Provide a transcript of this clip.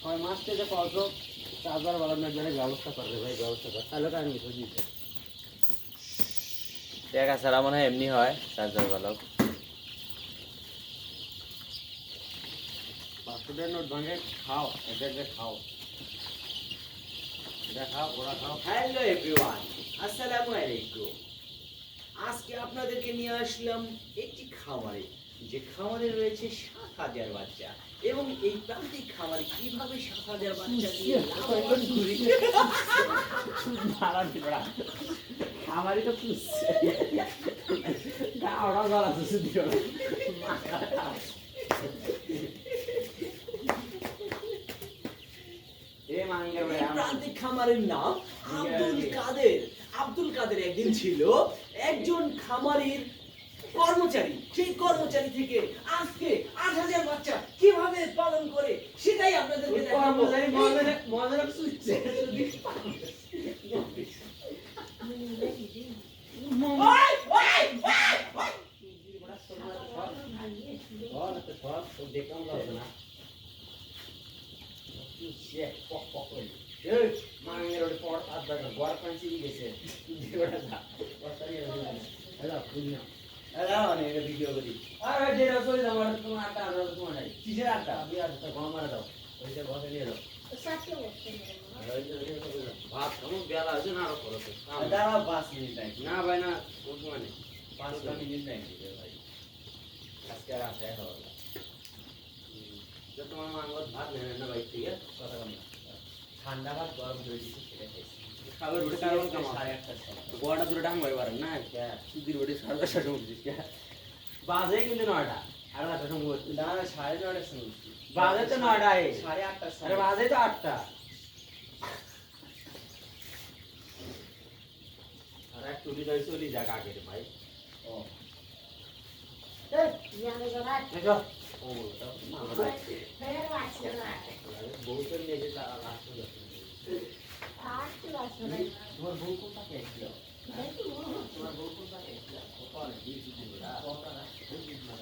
ছয় মাস থেকে পাঁচশো চার্জার वाला মেঘের ব্যবস্থা করে ভাই, ব্যবস্থা কর তাহলে কার নিতে দিতে টাকা ছাড়া মনে হয় এমনি হয় চার্জার বালক। 500 টাকার নোট ভাঙে খাও, এটা খাও, এটা খাও, ওরা খাও। হ্যালো এভরিওয়ান, আসসালামু আলাইকুম। আজকে আপনাদেরকে নিয়ে আসলাম একটি খামারে, যে খামারে রয়েছে 7,000 বাচ্চা, এবং এই প্রান্তিক খামারে কিভাবে 7,000 বাচ্চা দিয়ে লাভবান করি। মারা দিবড়া আমারই তো পুষছে গাওড়া গলা তো দিও এ মাঙ্গের ভাই এই প্রান্তিক খামারের নাম আব্দুল কাদের একদিন ছিল একজন খামারির কর্মচারী। সেই কর্মচারী থেকে আজকে 8,000 বাচ্চা কিভাবে পালন করে সেটাই আপনাদেরকে দেখাবো। মজার সুচ্ছে ওই, ওই, ওই, ওই। দেখলাম না মাঙ্গের ওটা পড় আদা গড় পাঁচি গেছে ওটা যা কথা নিয়ে হ্যালো বুঝনা দাঁড়াও, এটা ভিডিও করি। আরে দেরা চলে যাও আর তোমার আটা আর তোমার নাই কিসের আটা আমি আর তো গম মারা দাও ওইটা বসে নিয়ে দাও ভাত কেমন বেলা আছে না আরো করতে দাঁড়াও 5 মিনিট টাইম না ভাই না কোন সময় নেই 5 মিনিট টাইম দিবে ভাই আজকে আর আসে হবে যে তোমার মাঙ্গল ভাত নেবেন না ভাই ঠিক আছে কথা বল না ঠান্ডা ভাত গরম করে দিছি সেটা খাইছি খাবার রুটি কারণ কেমন 8:30 গোয়াটা দূরে ডাং হয়ে পারেন না সুদির রুটি সাড়ে দশটার সময় দিচ্ছি বাজে কিন্তু 9টা আর 8টার সময় না, 9:30 শুনছি। বাজে তো 9টায় 8:30 আরে বাজে তো 8টা আর এক টুলি দই চলি যাক আগে রে ভাই ও দেখো ও বলতো না ভাই বহুতের নিয়ে যে লাস্ট হয়ে যাচ্ছে তোমার বউ কোনটা খেয়েছিল তোমার বউ কোনটা খেয়েছিল ওখানে দিয়েছি দিন না কোনটা না না